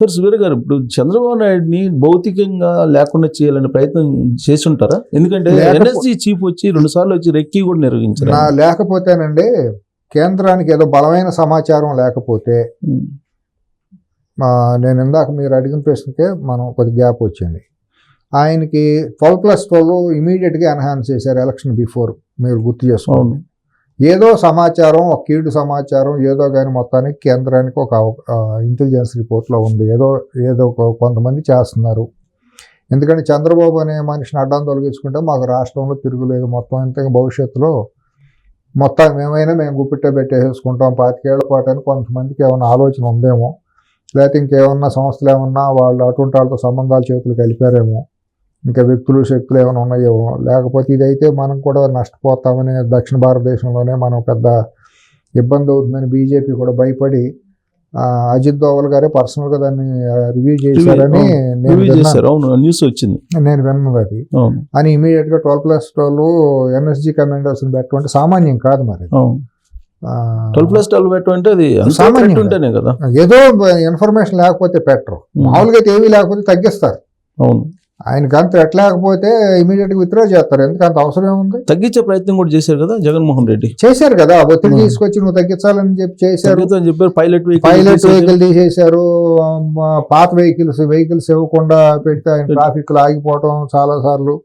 Sir సువీర్ గారు, ఇప్పుడు చంద్రబాబు నాయుడిని భౌతికంగా లేకుండా చేయాలనే ప్రయత్నం చేసి ఉంటారా? ఎందుకంటే ఎన్ఎస్జీ చీఫ్ వచ్చి 2 సార్లు వచ్చి రెక్కి కూడా నిర్వహించారు. లేకపోతేనండి కేంద్రానికి ఏదో బలమైన సమాచారం లేకపోతే నేను ఇందాక మీరు అడిగిన ప్రశ్నకే మనం కొద్ది గ్యాప్ వచ్చింది. ఆయనకి 12+12 ఇమీడియట్గా ఎన్హాన్స్ చేశారు ఎలక్షన్ బిఫోర్. మీరు గుర్తు చేసుకోండి. ఏదో సమాచారం, ఒక కీడు సమాచారం ఏదో కానీ మొత్తానికి కేంద్రానికి ఒక ఇంటెలిజెన్స్ రిపోర్ట్లో ఉంది, ఏదో కొంతమంది చేస్తున్నారు. ఎందుకంటే చంద్రబాబు అనే మనిషిని అడ్డం తొలగించుకుంటే మాకు రాష్ట్రంలో తిరుగులేదు, మొత్తం ఇంత భవిష్యత్తులో మొత్తం మేము గుప్పిట్టే పెట్టేసుకుంటాం 25 ఏళ్ల పాటు అని కొంతమందికి ఏమైనా ఆలోచన ఉందేమో, లేకపోతే ఇంకేమన్నా సంస్థలు ఏమన్నా వాళ్ళు అటువంటి వాళ్ళతో సంబంధాలు చేతులు కలిపారేమో, ఇంకా వ్యక్తులు శక్తులు ఏమైనా ఉన్నాయేమో, లేకపోతే ఇదైతే మనం కూడా నష్టపోతామని దక్షిణ భారతదేశంలోనే మనం పెద్ద ఇబ్బంది అవుతుందని బీజేపీ కూడా భయపడి అజిత్ దోవల్ గారే పర్సనల్గా దాన్ని రివ్యూ చేశారని న్యూస్ వచ్చింది, నేను విన్నది అది. అని ఇమీడియట్గా 12+12 ఎన్ఎస్జీ కమాండర్స్ని పెట్టమంటే సామాన్యం కాదు. మరి 12+12 పెట్టమంటే అది సామాన్యం కదా. ఏదో ఇన్ఫర్మేషన్ లేకపోతే పెట్టరు, మామూలుగా అయితే ఏమీ లేకపోతే తగ్గిస్తారు. అవును, ఆయనకి అంత ఎట్లాకపోతే ఇమీడియట్గా విత్డ్రా చేస్తారు. ఎందుకు అంత అవసరం ఏముంది? తగ్గించే ప్రయత్నం కూడా చేశారు కదా జగన్మోహన్ రెడ్డి. చేశారు కదా, ఒత్తిడి తీసుకొచ్చి నువ్వు తగ్గించాలని చెప్పి చేశారు. చెప్పారు పైలట్ వెహికల్ తీసేశారు, పాత వెహికల్స్ ఇవ్వకుండా పెడితే ఆయన ట్రాఫిక్ లో ఆగిపోవడం చాలా సార్లు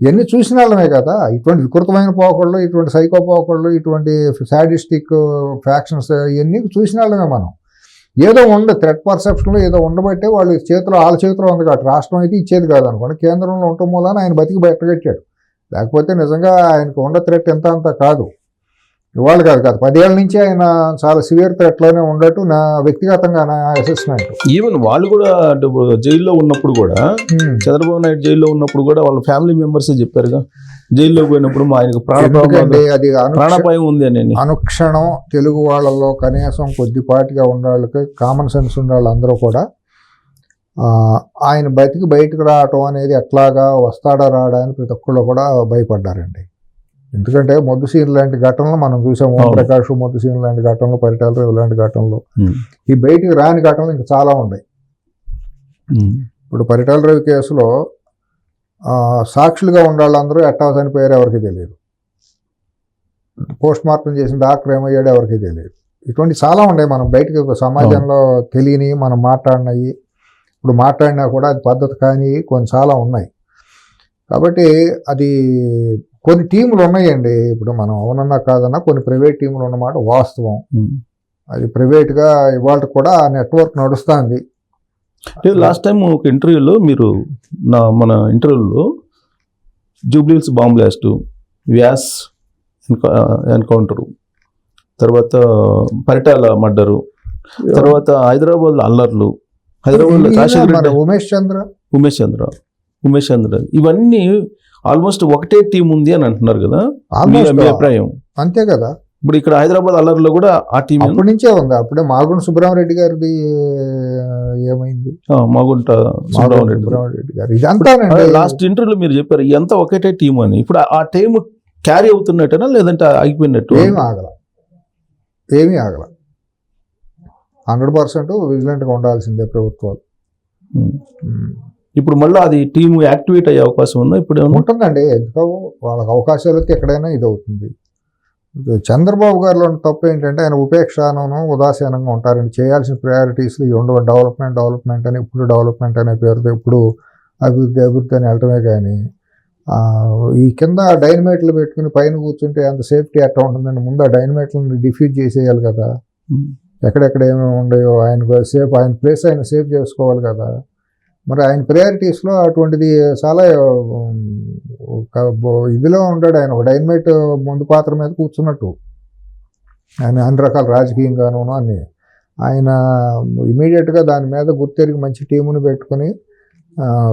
ఇవన్నీ చూసిన వాళ్ళమే కదా. ఇటువంటి వికృతమైన పోకళ్ళు, ఇటువంటి సైకో పోకళ్ళు, ఇటువంటి సాడిస్టిక్ ఫ్యాక్షన్స్ ఇవన్నీ చూసిన వాళ్ళమే మనం. ఏదో థ్రెట్ పర్సెప్షన్లో ఏదో ఉండబట్టే వాళ్ళ చేతిలో ఉంది కాబట్టి రాష్ట్రం అయితే ఇచ్చేది కాదు అనుకోండి. కేంద్రంలో ఉండటం మూలాన ఆయన బతికి బయటగట్టాడు. లేకపోతే నిజంగా ఆయనకు ఉన్న థ్రెట్ ఎంత కాదు, ఇవాళ కాదు 10 ఏళ్ళ నుంచి ఆయన చాలా సివియర్ థ్రెట్లోనే ఉండటం నా వ్యక్తిగతంగా నా అసెస్మెంట్. ఈవెన్ వాళ్ళు కూడా జైల్లో ఉన్నప్పుడు కూడా, చంద్రబాబు నాయుడు జైల్లో ఉన్నప్పుడు కూడా వాళ్ళ ఫ్యామిలీ మెంబర్సే చెప్పారుగా, జైల్లో పోయినప్పుడు ఆయనకు ప్రాణాపాయం ఉంది అని. అనుక్షణం తెలుగు వాళ్ళలో కనీసం కొద్దిపాటిగా ఉండాళ్ళకి కామన్ సెన్స్ ఉండాలి అందరూ కూడా ఆయన బయటకు రావటం అనేది ఎట్లాగా వస్తాడా రాడా అని ప్రతి ఒక్కళ్ళు కూడా భయపడ్డారండి. ఎందుకంటే మొద్దుసీన్ లాంటి ఘటనలు మనం చూసాము, ఓంప్రకాష్ మొద్దుసీన్ లాంటి ఘటనలు, పరిటాల రవి లాంటి ఘటనలు, ఈ బయటికి రాని ఘటనలు ఇంకా చాలా ఉన్నాయి. ఇప్పుడు పరిటాల రవి కేసులో సాక్షులుగా ఉండాలందరూ ఎట్టా చనిపోయారు ఎవరికి తెలియదు, పోస్ట్ మార్టం చేసిన డాక్టర్ ఏమయ్యాడు ఎవరికి తెలియదు. ఇటువంటి చాలా ఉన్నాయి మనం బయటకు సమాజంలో తెలియని మనం మాట్లాడినవి, ఇప్పుడు మాట్లాడినా కూడా అది పద్ధతి కానీ కొన్ని చాలా ఉన్నాయి. కాబట్టి అది కొన్ని టీములు ఉన్నాయండి. ఇప్పుడు మనం అవునన్నా కాదన్నా కొన్ని ప్రైవేట్ టీములు ఉన్నమాట వాస్తవం. అది ప్రైవేట్గా ఇవాళ కూడా నెట్వర్క్ నడుస్తుంది. లాస్ట్ టైం ఒక ఇంటర్వ్యూలో మీరు మన ఇంటర్వ్యూలో Jubilee Hills bomb blast, Vyas encounter, తర్వాత పరిటాల మర్డరు, తర్వాత హైదరాబాద్ అల్లర్లు, హైదరాబాద్ ఉమేష్ చంద్ర ఇవన్నీ ఆల్మోస్ట్ ఒకటే టీం ఉంది అని అంటున్నారు కదా, మీ అభిప్రాయం? అంతే కదా. ఇప్పుడు ఇక్కడ హైదరాబాద్ అల్లర్లో కూడా ఆ టీం అప్పటి నుంచే ఉంది. అప్పుడే మాగుంట సుబ్రహ్మరెడ్డి గారిది ఏమైంది, మాగుంట సుబ్రహ్మరెడ్డి గారు ఇదంతా లాస్ట్ ఇంటర్వ్యూలో మీరు చెప్పారు ఇదంతా ఒకటే టీం అని. ఇప్పుడు ఆ టీం క్యారీ అవుతున్నట్టేనా లేదంటే ఆగిపోయినట్టు? ఏమీ ఆగల 100% విజిలెంట్గా ఉండాల్సిందే ప్రభుత్వాలు. ఇప్పుడు మళ్ళీ అది టీం యాక్టివేట్ అయ్యే అవకాశం ఉందా? ఇప్పుడు ఉంటుందండి, ఎందుకో వాళ్ళకి అవకాశాలు అయితే ఎక్కడైనా ఇది అవుతుంది. చంద్రబాబు గారిలో తప్పు ఏంటంటే ఆయన ఉపేక్షానం ఉదాసీనంగా ఉంటారండి. చేయాల్సిన ప్రయారిటీస్లు ఇవి ఉండవు. డెవలప్మెంట్ అని ఇప్పుడు డెవలప్మెంట్ అనే పేరుతో ఇప్పుడు అభివృద్ధి అని వెళ్ళటమే కానీ ఈ కింద డైనమైట్లు పెట్టుకుని పైన కూర్చుంటే అంత సేఫ్టీ ఎట్లా ఉంటుందండి. ముందు ఆ డైనమైట్లను డిఫ్యూజ్ చేసేయాలి కదా, ఎక్కడెక్కడ ఏమేమి ఉండయో ఆయన ప్లేస్ ఆయన సేఫ్ చేసుకోవాలి కదా. మరి ఆయన ప్రయారిటీస్లో అటువంటిది చాలా ఇదిలో ఉంటాడు. ఆయన ఒక డైనమైట్ ముందు పాత్ర మీద కూర్చున్నట్టు ఆయన అన్ని రకాల రాజకీయంగానూ అన్ని ఆయన ఇమీడియట్గా దాని మీద గుర్తెరిగి మంచి టీముని పెట్టుకుని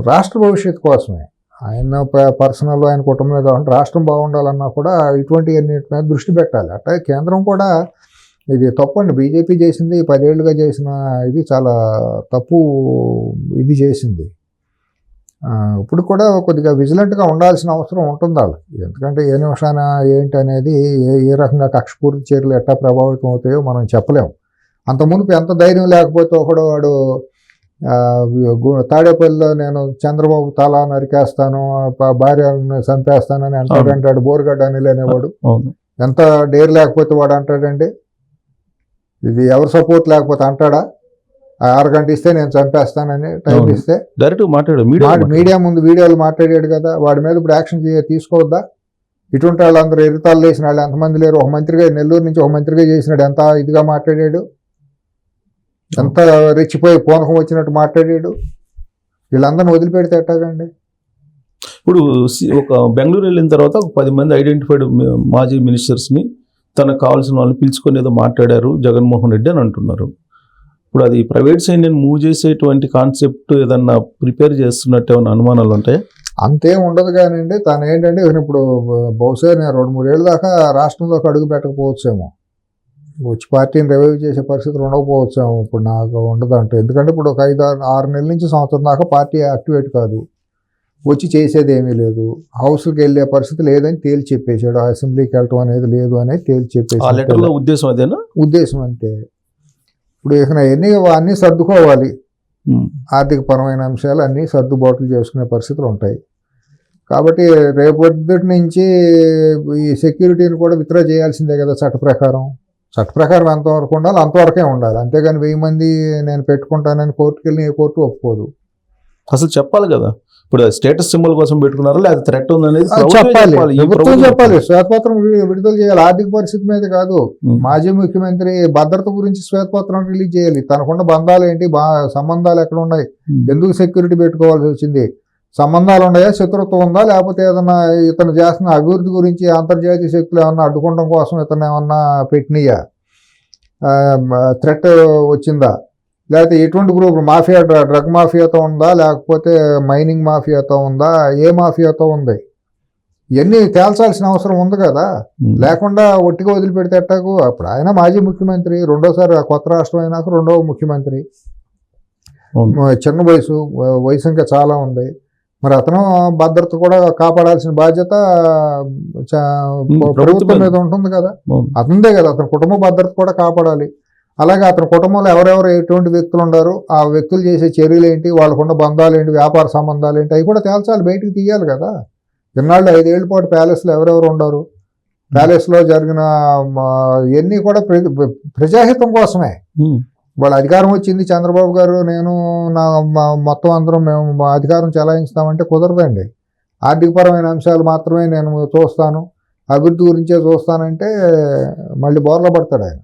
రాష్ట్ర భవిష్యత్తు కోసమే ఆయన పర్సనల్ ఆయన కుటుంబమే కాకుండా రాష్ట్రం బాగుండాలన్నా కూడా ఇటువంటి అన్నిటి మీద దృష్టి పెట్టాలి. అట్లా కేంద్రం కూడా ఇది తప్పండి. బీజేపీ చేసింది 10 ఏళ్ళుగా చేసిన ఇది చాలా తప్పు ఇది చేసింది. ఇప్పుడు కూడా కొద్దిగా విజిలెంట్గా ఉండాల్సిన అవసరం ఉంటుంది వాళ్ళు. ఎందుకంటే ఏ నిమిషాన ఏంటి అనేది ఏ రకంగా కక్షపూర్తి చర్యలు ఎట్టా ప్రభావితం అవుతాయో మనం చెప్పలేము. అంత మునుపు ఎంత ధైర్యం లేకపోతే వాడు తాడేపల్లిలో నేను చంద్రబాబు తల నరికేస్తాను, భార్యను చంపేస్తానని అంటాడు బోరుగడ్డ అనిల్ అనేవాడు. ఎంత డేర్ లేకపోతే వాడు అంటాడండి. ఇది ఎవరు సపోర్ట్ లేకపోతే అంటాడా? 6 గంట ఇస్తే నేను చంపేస్తానని టైం ఇస్తే డైరెక్ట్ మాట్లాడాడు, మీడియా ముందు వీడియోలు మాట్లాడాడు కదా. వాడి మీద ఇప్పుడు యాక్షన్ తీసుకోవద్దా? ఇటువంటి వాళ్ళందరూ ఎరుతాళ్ళు వేసిన వాళ్ళు ఎంతమంది లేరు? ఒక మంత్రిగా నెల్లూరు నుంచి ఒక మంత్రిగా చేసినాడు, ఎంత ఇదిగా మాట్లాడాడు, ఎంత రెచ్చిపోయి పూనకం వచ్చినట్టు మాట్లాడాడు. వీళ్ళందరిని వదిలిపెడితే ఎట్టాగండి? ఇప్పుడు ఒక బెంగళూరు వెళ్ళిన తర్వాత ఒక 10 మంది ఐడెంటిఫైడ్ మాజీ మినిస్టర్స్ని తనకు కావాల్సిన వాళ్ళని పిలుచుకొని ఏదో మాట్లాడారు జగన్మోహన్ రెడ్డి అని అంటున్నారు. ఇప్పుడు అది ప్రైవేట్ సైన్యాన్ని మూవ్ చేసేటువంటి కాన్సెప్ట్ ఏదన్నా ప్రిపేర్ చేస్తున్నట్టు ఏమైనా అనుమానాలు ఉంటాయి? అంతేం ఉండదు కానివ్వండి. తను ఏంటంటే ఇప్పుడు బహుశా నేను 2-3 ఏళ్ళ దాకా రాష్ట్రంలోకి అడుగు పెట్టకపోవచ్చేమో, వచ్చి పార్టీని రివైవ్ చేసే పరిస్థితులు ఉండకపోవచ్చేమో. ఇప్పుడు నాకు ఉండదు అంటే, ఎందుకంటే ఇప్పుడు ఒక 5-6 నెలల నుంచి సంవత్సరం దాకా పార్టీ యాక్టివేట్ కాదు, వచ్చి చేసేది ఏమీ లేదు, హౌస్కి వెళ్ళే పరిస్థితి లేదని తేల్చి చెప్పేశాడు, అసెంబ్లీకి వెళ్ళటం అనేది లేదు అనేది తేల్చి చెప్పేసాడు. ఉద్దేశం అదేనా? ఉద్దేశం అంతే. ఇప్పుడు ఇక అన్నీ సర్దుకోవాలి, ఆర్థిక పరమైన అంశాలు అన్నీ సర్దుబాట్లు చేసుకునే పరిస్థితులు ఉంటాయి. కాబట్టి రేపొద్దుటి నుంచి ఈ సెక్యూరిటీని కూడా విత్డ్రా చేయాల్సిందే కదా చట్ట ప్రకారం ఎంతవరకు ఉండాలి అంతవరకే ఉండాలి. అంతేగాని 1000 మంది నేను పెట్టుకుంటానని కోర్టుకు వెళ్ళి ఏ కోర్టు ఒప్పుకోదు. అసలు చెప్పాలి కదా, ఇప్పుడు స్టేటస్ సింబల్ కోసం పెట్టుకున్నారా లేదా థ్రెట్ ఉందనేది చెప్పాలి. శ్వేతపత్రం విడుదల చేయాలి, ఆర్థిక పరిస్థితి మీద కాదు. మాజీ ముఖ్యమంత్రి భద్రత గురించి శ్వేతపత్రం రిలీజ్ చేయాలి. తనకున్న బంధాలు ఏంటి, సంబంధాలు ఎక్కడ ఉన్నాయి, ఎందుకు సెక్యూరిటీ పెట్టుకోవాల్సి వచ్చింది, సంబంధాలు ఉన్నాయా, శత్రుత్వం ఉందా, లేకపోతే ఏదన్నా ఇతను చేస్తున్న అభివృద్ధి గురించి అంతర్జాతీయ శక్తులు ఏమన్నా అడ్డుకోవడం కోసం ఇతను ఏమన్నా పెట్టినయా, థ్రెట్ వచ్చిందా, లేకపోతే ఎటువంటి గ్రూప్ మాఫియా, డ్రగ్ మాఫియాతో ఉందా, లేకపోతే మైనింగ్ మాఫియాతో ఉందా, ఏ మాఫియాతో ఉంది, ఇవన్నీ తేల్చాల్సిన అవసరం ఉంది కదా. లేకుండా ఒట్టిగా వదిలిపెడితే ఎట్టాకు? అప్పుడు ఆయన మాజీ ముఖ్యమంత్రి, రెండోసారి కొత్త రాష్ట్రం అయినాక రెండవ ముఖ్యమంత్రి, చిన్న వయసు ఇంకా చాలా ఉంది. మరి అతను భద్రత కూడా కాపాడాల్సిన బాధ్యత ప్రభుత్వం మీద ఉంటుంది కదా, అతనిదే కదా. అతని కుటుంబ భద్రత కూడా కాపాడాలి. అలాగే అతని కుటుంబంలో ఎవరెవరు ఎటువంటి వ్యక్తులు ఉన్నారు, ఆ వ్యక్తులు చేసే చర్యలు ఏంటి, వాళ్ళకున్న బంధాలు ఏంటి, వ్యాపార సంబంధాలు ఏంటి, అవి కూడా తేల్చాలి, బయటికి తీయాలి కదా. ఇన్నాళ్ళు 5 ఏళ్ల పాటు ప్యాలెస్లో ఎవరెవరు ఉన్నారు, ప్యాలెస్లో జరిగిన ఇవన్నీ కూడా ప్రజాహితం కోసమే. వాళ్ళ అధికారం వచ్చింది, చంద్రబాబు గారు నేను మొత్తం అందరం మేము అధికారం చెలాయిస్తామంటే కుదరదండి. ఆర్థికపరమైన అంశాలు మాత్రమే నేను చూస్తాను, అభివృద్ధి గురించే చూస్తానంటే మళ్ళీ బోర్ల పడతాడు ఆయన.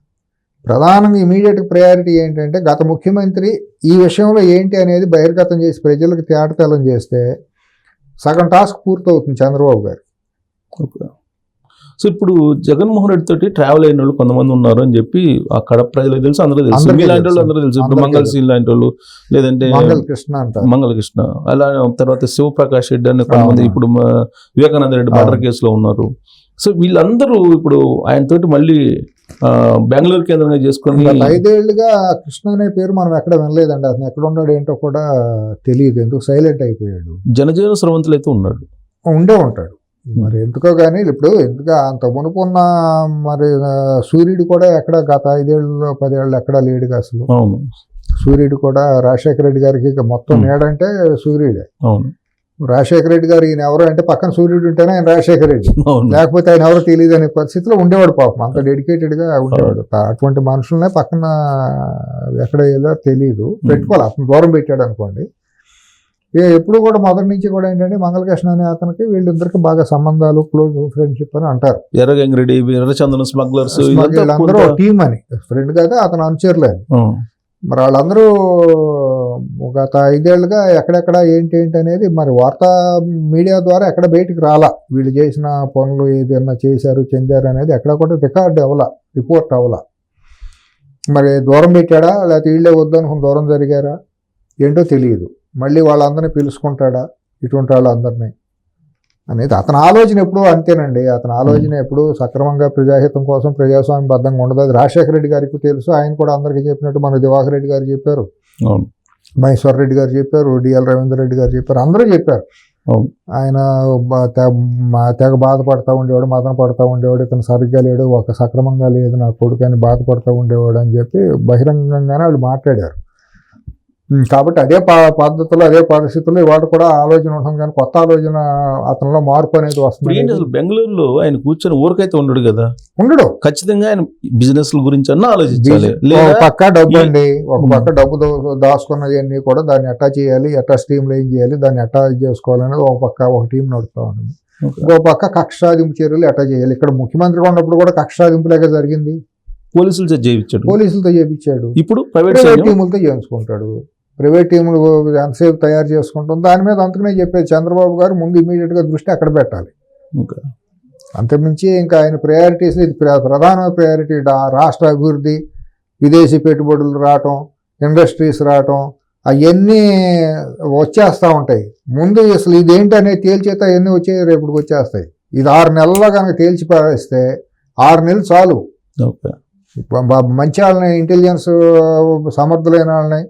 ప్రధానంగా ఇమీడియట్ ప్రయారిటీ ఏంటంటే గత ముఖ్యమంత్రి ఈ విషయంలో ఏంటి అనేది బహిర్గతం చేసి ప్రజలకు తేటతెల్లం చేస్తే సగం టాస్క్ పూర్తవుతుంది చంద్రబాబు గారు. సో ఇప్పుడు జగన్మోహన్ రెడ్డి తోటి ట్రావెల్ అయిన వాళ్ళు కొంతమంది ఉన్నారు అని చెప్పి ఆ కడప ప్రజలకు తెలుసు, అందరూ తెలుసు, ఇలాంటి వాళ్ళు అందరూ తెలుసు. ఇప్పుడు మంగళసీన్ లాంటి వాళ్ళు, లేదంటే మంగళకృష్ణ, అలా తర్వాత శివప్రకాష్ రెడ్డి అని కొంతమంది ఇప్పుడు వివేకానంద రెడ్డి మర్డర్ కేసులో ఉన్నారు. సో వీళ్ళందరూ ఇప్పుడు ఆయన తోటి మళ్ళీ బెంగళూరు కేంద్రంగా చేసుకుని 5 ఏళ్లుగా కృష్ణ అనే పేరు మనం ఎక్కడ వినలేదండి. అతను ఎక్కడ ఉన్నాడు ఏంటో కూడా తెలియదు, ఎందుకు సైలెంట్ అయిపోయాడు. జనజీవన స్రవంతులు అయితే ఉన్నాడు, ఉండే ఉంటాడు మరి ఎందుకో కానీ. ఇప్పుడు ఎందుకు అంత మునుపున్న మరి సూర్యుడు కూడా ఎక్కడ గత 5 ఏళ్ళు 10 ఏళ్ళు ఎక్కడా లేడుగా అసలు. సూర్యుడు కూడా రాజశేఖర రెడ్డి గారికి మొత్తం నీడంటే సూర్యుడే. రాజశేఖర రెడ్డి గారు ఈయన ఎవరు అంటే పక్కన సూర్యుడు ఉంటేనే ఆయన రాజశేఖర రెడ్డి, లేకపోతే ఆయన ఎవరో తెలియదు అనే పరిస్థితిలో ఉండేవాడు. పాపం అంత డెడికేటెడ్గా ఉండేవాడు. అటువంటి మనుషులనే పక్కన ఎక్కడ ఏదో తెలియదు, పెట్టుకోవాలి, అతను దూరం పెట్టాడు అనుకోండి. ఎప్పుడు కూడా మొదటి నుంచి కూడా ఏంటంటే మంగళకృష్ణ అనే అతనికి వీళ్ళిద్దరికి బాగా సంబంధాలు, క్లోజ్ ఫ్రెండ్షిప్ అని అంటారు. ఎర్రగంగిరెడ్డి, ఎర్రచందనం స్మగ్లర్స్, వీళ్ళందరూ టీమ్ అని, ఫ్రెండ్ కదా అతను అనుచరులే అని. మరి వాళ్ళందరూ గత 5 ఏళ్ళుగా ఎక్కడెక్కడ ఏంటి అనేది మరి వార్తా మీడియా ద్వారా ఎక్కడ బయటికి రాలా. వీళ్ళు చేసిన పనులు ఏదైనా చేశారు చెందారు అనేది ఎక్కడ కూడా రిపోర్ట్ అవ్వాల. మరి దూరం పెట్టాడా, లేకపోతే వీళ్ళే వద్దనుకుని దూరం జరిగారా ఏంటో తెలియదు. మళ్ళీ వాళ్ళందరినీ పిలుచుకుంటాడా ఇటువంటి వాళ్ళందరినీ అనేది అతని ఆలోచన ఎప్పుడూ అంతేనండి. అతని ఆలోచన ఎప్పుడు సక్రమంగా ప్రజాహితం కోసం ప్రజాస్వామ్యబద్ధంగా ఉండదు. అది రాజశేఖర రెడ్డి గారికి తెలుసు, ఆయన కూడా అందరికీ చెప్పినట్టు మన దివాకర్ రెడ్డి గారు చెప్పారు, మహేశ్వర్ రెడ్డి గారు చెప్పారు, డిఎల్ రవీంద్ర రెడ్డి గారు చెప్పారు, అందరూ చెప్పారు. ఆయన తెగ బాధపడతా ఉండేవాడు, మదన పడతా ఉండేవాడు, ఇతను సరిగ్గా లేడు, ఒక సక్రమంగా లేదు నా కొడుకు అని బాధపడతా ఉండేవాడు అని చెప్పి బహిరంగంగానే వాళ్ళు మాట్లాడారు. కాబట్టి అదే పద్ధతిలో అదే పరిస్థితుల్లో ఇవాళ కూడా ఆలోచన ఉంటుంది, కానీ కొత్త ఆలోచన అతనిలో మార్పు అనేది వస్తుంది. అసలు బెంగళూరులో ఆయన కూర్చొని ఊరికైతే ఉండడు కదా, ఉండడు. ఖచ్చితంగా ఆయన బిజినెస్ గురించి అన్న ఆలోచించాలి. ఒక పక్క డబ్బు అండి, ఒక పక్క డబ్బు దాచుకున్నది అన్ని కూడా దాన్ని ఎట్టా చేయాలి, ఎట్టా స్ట్రీమ్ లైన్ చేయాలి, దాన్ని ఎట్టా చేసుకోవాలనేది ఒక పక్క ఒక టీం నడుస్తూ ఉంటుంది. ఇంకో పక్క కక్ష సాధింపు చర్యలు ఎట్టా చేయాలి. ఇక్కడ ముఖ్యమంత్రిగా ఉన్నప్పుడు కూడా కక్ష సాధింపులేక జరిగింది. పోలీసులతో చేయించాడు. ఇప్పుడు ప్రైవేట్ టీములతో చేయించుకుంటాడు. ప్రైవేట్ టీములు ఎంతసేపు తయారు చేసుకుంటాం, దాని మీద అందుకనే చెప్పేది చంద్రబాబు గారు ముందు ఇమీడియట్గా దృష్టి అక్కడ పెట్టాలి. అంతకుమించి ఇంకా ఆయన ప్రయారిటీస్, ఇది ప్రధాన ప్రయారిటీ రాష్ట్ర అభివృద్ధి, విదేశీ పెట్టుబడులు రావటం, ఇండస్ట్రీస్ రావటం, అవన్నీ వచ్చేస్తూ ఉంటాయి. ముందు అసలు ఇదేంటి అనేది తేల్చేత అవన్నీ వచ్చే రేపుడికి వచ్చేస్తాయి. ఇది 6 నెలల్లో కనుక తేల్చి పారేస్తే 6 నెలలు చాలు. మంచి వాళ్ళని, ఇంటెలిజెన్స్ సమర్థులైన వాళ్ళని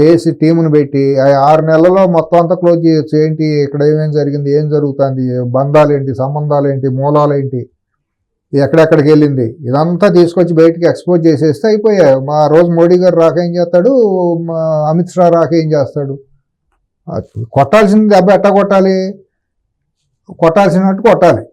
వేసి టీమును పెట్టి 6 నెలల్లో మొత్తం అంతా క్లోజ్ చేయొచ్చు. ఏంటి ఇక్కడ ఏమేమి జరిగింది, ఏం జరుగుతుంది, బంధాలు ఏంటి, సంబంధాలు ఏంటి, మూలాలు ఏంటి, ఎక్కడెక్కడికి వెళ్ళింది, ఇదంతా తీసుకొచ్చి బయటికి ఎక్స్పోజ్ చేసేస్తే అయిపోయాయి. మా రోజు మోడీ గారు రాక ఏం చేస్తాడు, అమిత్ షా రాక ఏం చేస్తాడు, కొట్టాల్సింది దెబ్బ ఎట్టా కొట్టాలి, కొట్టాల్సినట్టు కొట్టాలి.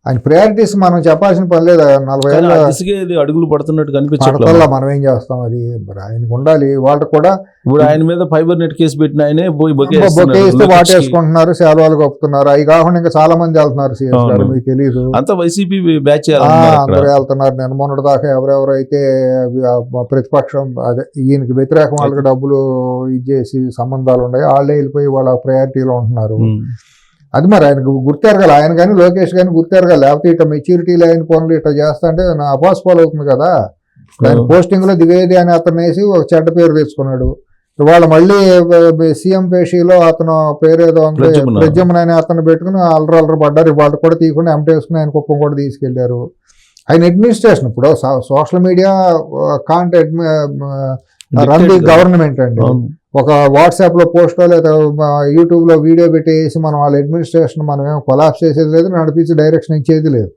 ఆయన ప్రయారిటీస్ మనం చెప్పాల్సిన పని లేదు. 40 ఏళ్ళ అడుగులు పడుతున్నట్టు కనిపించట్లేదు. మనం ఏం చేస్తాం, అది ఆయనకు ఉండాలి. వాళ్ళు కూడా ఇప్పుడు ఆయన మీద ఫైబర్ నెట్ కేసు పెట్టిన ఆయనే బొకేస్తే వాటేసుకుంటున్నారు, సేవలు కప్పుతున్నారు. అవి కాకుండా ఇంకా చాలా మంది వెళ్తున్నారు. సిఎస్ గారు మీకు తెలియదు, అంతా వైసీపీ బ్యాచ్ అందరూ వెళ్తున్నారు. నేను మొన్నటి దాకా ఎవరెవరైతే ప్రతిపక్షం అదే ఈయనకి వ్యతిరేకం వాళ్ళకి డబ్బులు ఇచ్చేసి సంబంధాలు ఉన్నాయి, వాళ్ళే వెళ్ళిపోయి వాళ్ళ ప్రయారిటీలో ఉంటున్నారు. అది మరి ఆయనకు గుర్తెరగాలి. ఆయన కానీ లోకేష్ కానీ గుర్తెరగాలి. లేకపోతే ఇట్లా మెచ్యూరిటీ లేని పనులు ఇట్లా చేస్తా అంటే నా అపాస్పాలు అవుతుంది కదా. ఆయన పోస్టింగ్లో దివేది అని అతను వేసి ఒక చెడ్డ పేరు తెచ్చుకున్నాడు. ఇవాళ మళ్ళీ సీఎం పేషీలో అతను పేరు ఏదో ప్రజమ్మన్ అని అతను పెట్టుకుని అల్లరు పడ్డారు. వాళ్ళు కూడా తీయకుండా ఎంటేసుకుని ఆయన కుప్పం కూడా తీసుకెళ్లారు. ఆయన అడ్మినిస్ట్రేషన్ ఇప్పుడు social media can't run the government అండి. ఒక వాట్సాప్లో పోస్టో లేదా యూట్యూబ్లో వీడియో పెట్టేసి మనం వాళ్ళ అడ్మినిస్ట్రేషన్ మనం ఏమో కొలాప్స్ చేసేది లేదు, నడిపించి డైరెక్షన్ ఇచ్చేది లేదు.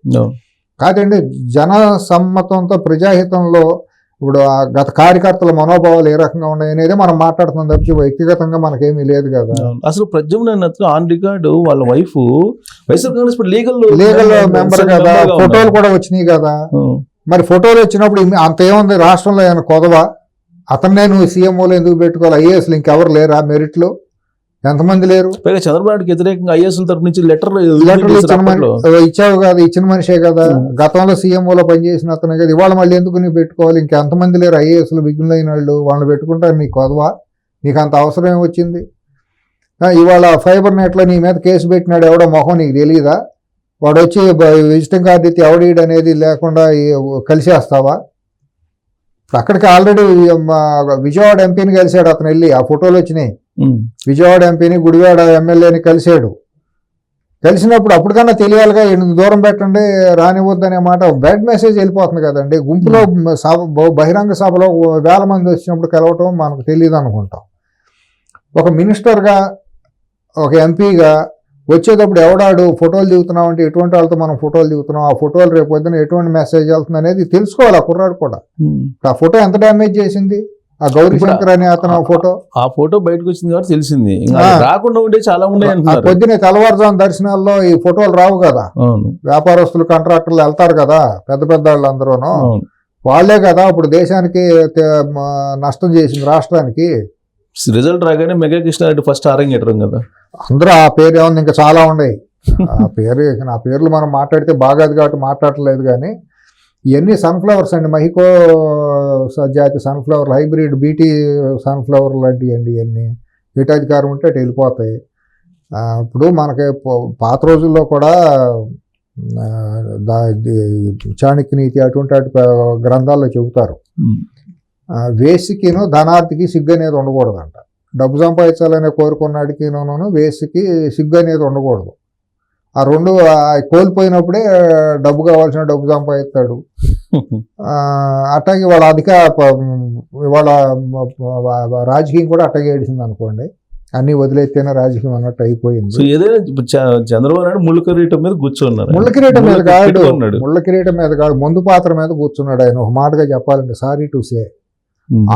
కాదండి, జన సమ్మతంతో ప్రజాహితంలో ఇప్పుడు గత కార్యకర్తల మనోభావాలు ఏ రకంగా ఉన్నాయి అనేది మనం మాట్లాడుతున్నాం తప్పించి వ్యక్తిగతంగా మనకేమీ లేదు కదా. అసలు ప్రజామున ఆన్ రికార్డు వాళ్ళ wife YSR Congress legal member కదా, ఫోటోలు కూడా వచ్చినాయి కదా. మరి ఫోటోలు వచ్చినప్పుడు అంత ఏముంది రాష్ట్రంలో ఏమైనా కొదవా? అతన్నే నువ్వు సీఎంఓలో ఎందుకు పెట్టుకోవాలి? ఐఏఎస్లు ఇంకెవరు లేరా మెరిట్లో? ఎంతమంది లేరు? పైగా చంద్రబాబుకి వ్యతిరేకంగా ఐఏఎస్ల తరపు నుంచి లెటర్లు ఇచ్చావు కదా, ఇచ్చిన మనిషే కదా, గతంలో సీఎంఓలో పనిచేసిన అతనే కదా. ఇవాళ మళ్ళీ ఎందుకు నువ్వు పెట్టుకోవాలి? ఇంకెంతమంది లేరు ఐఏఎస్లు బిగ్గులైన వాళ్ళు? వాళ్ళని పెట్టుకుంటారు నీకు కొదవా? నీకు అంత అవసరం ఏమొచ్చింది? ఇవాళ ఫైబర్ నెట్లో నీ మీద కేసు పెట్టినాడు ఎవడో మొహం నీకు తెలియదా? వాడు వచ్చి విజిటింగ్ కార్డు ఎత్తి ఎవడీడు అనేది లేకుండా కలిసేస్తావా? అక్కడికి ఆల్రెడీ విజయవాడ ఎంపీని కలిశాడు అతను వెళ్ళి, ఆ ఫోటోలు వచ్చినాయి. విజయవాడ ఎంపీని గుడివాడ ఎమ్మెల్యేని కలిశాడు. కలిసినప్పుడు అప్పటికన్నా తెలియాలిగా, దూరం పెట్టండి రానివద్దనే మాట బ్యాడ్ మెసేజ్ వెళ్ళిపోతుంది కదండి. గుంపులో బహిరంగ సభలో 1000 మంది వచ్చినప్పుడు కలవటం మనకు తెలియదు అనుకుంటాం. ఒక మినిస్టర్గా, ఒక ఎంపీగా వచ్చేటప్పుడు ఎవడాడు ఫోటోలు దిగుతున్నాం అంటే ఎటువంటి వాళ్ళతో మనం ఫోటోలు దిగుతున్నాం, ఆ ఫోటోలు రేపు పొద్దున ఎటువంటి మెసేజ్ వెళ్తుంది అనేది తెలుసుకోవాలి ఆ కుర్రాడు కూడా. ఆ ఫోటో ఎంత డ్యామేజ్ చేసింది ఆ గౌరీ శంకర్ అనే అతను ఫోటో. ఆ ఫోటో బయటకు వచ్చింది కాబట్టి తెలిసింది, రాకుండా ఉండే చాలా ఉన్నాయి. పొద్దునే తెల్లవారుజాము దర్శనాల్లో ఈ ఫోటోలు రావు కదా. వ్యాపారస్తులు, కాంట్రాక్టర్లు వెళ్తారు కదా, పెద్ద పెద్ద వాళ్ళందరూను వాళ్లే కదా ఇప్పుడు దేశానికి నష్టం చేసింది, రాష్ట్రానికి. రిజల్ట్ రాగానే మెగా కృష్ణారెడ్డి ఫస్ట్ అరంగేటం కదా. అందరూ ఆ పేరు ఏముంది, ఇంకా చాలా ఉన్నాయి ఆ పేర్లు మనం మాట్లాడితే బాగాది కాబట్టి మాట్లాడలేదు. కానీ ఇవన్నీ సన్ఫ్లవర్స్ అండి, మహికో జాతి సన్ఫ్లవర్, హైబ్రిడ్ బీటీ సన్ఫ్లవర్ లాంటివి అండి. ఇవన్నీ వీటాధికారం ఉంటే అటు వెళ్ళిపోతాయి. ఇప్పుడు మనకి పాత రోజుల్లో కూడా చాణక్య నీతి అటువంటి గ్రంథాల్లో చెబుతారు, వేసికిను ధనార్థికి సిగ్గు అనేది ఉండకూడదంట. డబ్బు సంపాదించాలనే కోరుకున్నాడికిను వేసికి సిగ్గు అనేది ఉండకూడదు. ఆ రెండు కోల్పోయినప్పుడే డబ్బు కావాల్సిన డబ్బు సంపాదిస్తాడు. అట్లాగే వాళ్ళ రాజకీయం కూడా అట్టగే ఏడిసింది అనుకోండి. అన్ని వదిలేస్తేనే రాజకీయం అన్నట్టు అయిపోయింది. ఏదైనా చంద్రబాబు నాయుడు ముళ్ళ కిరీటం మీద కూర్చున్నారు. ముళ్ళ కిరీటం మీద కాదు, ముందు పాత్ర మీద కూర్చున్నాడు. ఆయన ఒక మాటగా చెప్పాలంటే సారీ టు సే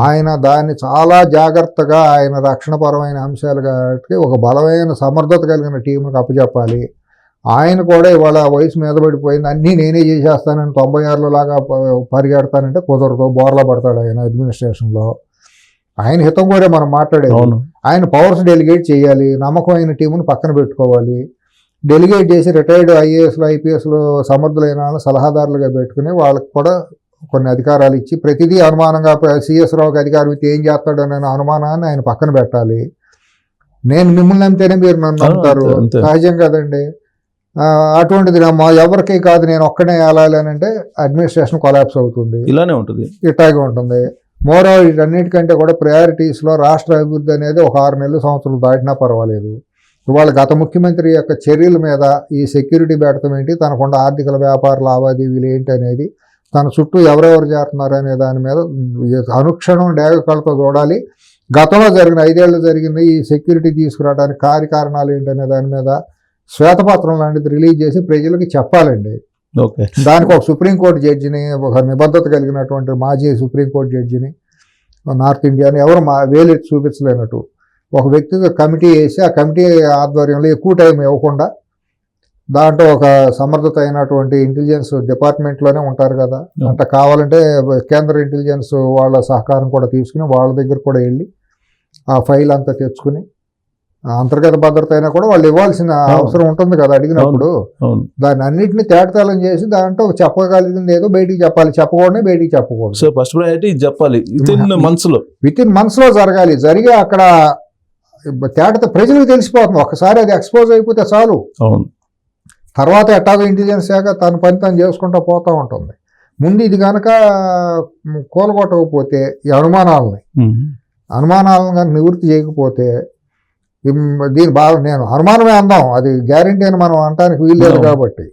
ఆయన దాన్ని చాలా జాగ్రత్తగా ఆయన రక్షణపరమైన అంశాలు కాబట్టి ఒక బలమైన సమర్థత కలిగిన టీంకి అప్పచెప్పాలి. ఆయన కూడా ఇవాళ వయసు మీద పడిపోయింది, అన్నీ నేనే చేసేస్తానని 96లో లాగా పరిగెడతానంటే కుదరదు, బోర్లా పడతాడు ఆయన అడ్మినిస్ట్రేషన్లో. ఆయన హితం కూడా మనం మాట్లాడేది. ఆయన పవర్స్ డెలిగేట్ చేయాలి, నమ్మకమైన టీమును పక్కన పెట్టుకోవాలి, డెలిగేట్ చేసి రిటైర్డ్ ఐఏఎస్లు ఐపీఎస్లు సమర్థులైన సలహాదారులుగా పెట్టుకుని వాళ్ళకి కూడా కొన్ని అధికారాలు ఇచ్చి ప్రతిదీ అనుమానంగా సిఎస్ రావుకి అధికారం ఇస్తే ఏం చేస్తాడు అనే అనుమానాన్ని ఆయన పక్కన పెట్టాలి. నేను మిమ్మల్ని నమ్మితేనే మీరు నన్ను నమ్ముతారు, సహజం కదండి. అటువంటిది ఎవరికి కాదు, నేను ఒక్కడే వెళ్ళాలి అని అంటే అడ్మినిస్ట్రేషన్ కొలాప్స్ అవుతుంది, ఇలానే ఉంటుంది, ఇట్లాగే ఉంటుంది. మోరోవర్ వీటన్నిటికంటే కూడా ప్రయారిటీస్లో రాష్ట్ర అభివృద్ధి అనేది ఒక 6 నెలలు సంవత్సరాలు దాటినా పర్వాలేదు. ఇవాళ గత ముఖ్యమంత్రి యొక్క చర్యల మీద ఈ సెక్యూరిటీ పెడతాం ఏంటి, తనకుండా ఆర్థిక వ్యాపార లావాదేవీలు ఏంటి అనేది, తన చుట్టూ ఎవరెవరు చేస్తున్నారు అనే దాని మీద అనుక్షణం డేగకళతో చూడాలి. గతంలో జరిగిన 5 ఏళ్ళు జరిగింది ఈ సెక్యూరిటీ తీసుకురావడానికి కార్యకారణాలు ఏంటనే దాని మీద శ్వేతపత్రం లాంటిది రిలీజ్ చేసి ప్రజలకి చెప్పాలండి. దానికి ఒక సుప్రీంకోర్టు జడ్జిని, ఒక నిబద్ధత కలిగినటువంటి మాజీ సుప్రీంకోర్టు జడ్జిని నార్త్ ఇండియాని ఎవరు వేలెత్తి చూపించలేనట్టు ఒక వ్యక్తికి కమిటీ వేసి ఆ కమిటీ ఆధ్వర్యంలో ఎక్కువ టైం ఇవ్వకుండా దాంట్లో ఒక సమర్థత అయినటువంటి ఇంటెలిజెన్స్ డిపార్ట్మెంట్లోనే ఉంటారు కదా, అంటే కావాలంటే కేంద్ర ఇంటెలిజెన్స్ వాళ్ళ సహకారం కూడా తీసుకుని వాళ్ళ దగ్గర కూడా వెళ్ళి ఆ ఫైల్ అంతా తెచ్చుకుని అంతర్గత భద్రత అయినా కూడా వాళ్ళు ఇవ్వాల్సిన అవసరం ఉంటుంది కదా అడిగినప్పుడు. దాన్ని అన్నింటినీ తేటతలం చేసి దాంట్లో చెప్పగలిగింది ఏదో బయటికి చెప్పాలి, చెప్పకూడనే బయటికి చెప్పకూడదు. సో ఫస్ట్ ప్రయారిటీ చెప్పాలి, విత్ ఇన్ మంత్స్ లో జరగాలి. జరిగి అక్కడ తేటత ప్రజలకు తెలిసిపోతుంది, ఒకసారి అది ఎక్స్పోజ్ అయిపోతే చాలు. తర్వాత ఎట్టాగో ఇంటెలిజెన్స్ శాఖ తన పని తను చేసుకుంటూ పోతూ ఉంటుంది. ముందు ఇది కనుక కూలగొట్టకపోతే ఈ అనుమానాలను కనుక నివృత్తి చేయకపోతే దీని బాగా నేను అనుమానమే అందాం, అది గ్యారంటీ అని మనం అనడానికి వీల్లేదు కాబట్టి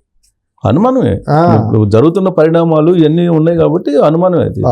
అనుమానమే. జరుగుతున్న పరిణామాలు ఇవన్నీ ఉన్నాయి కాబట్టి అనుమానమే అది.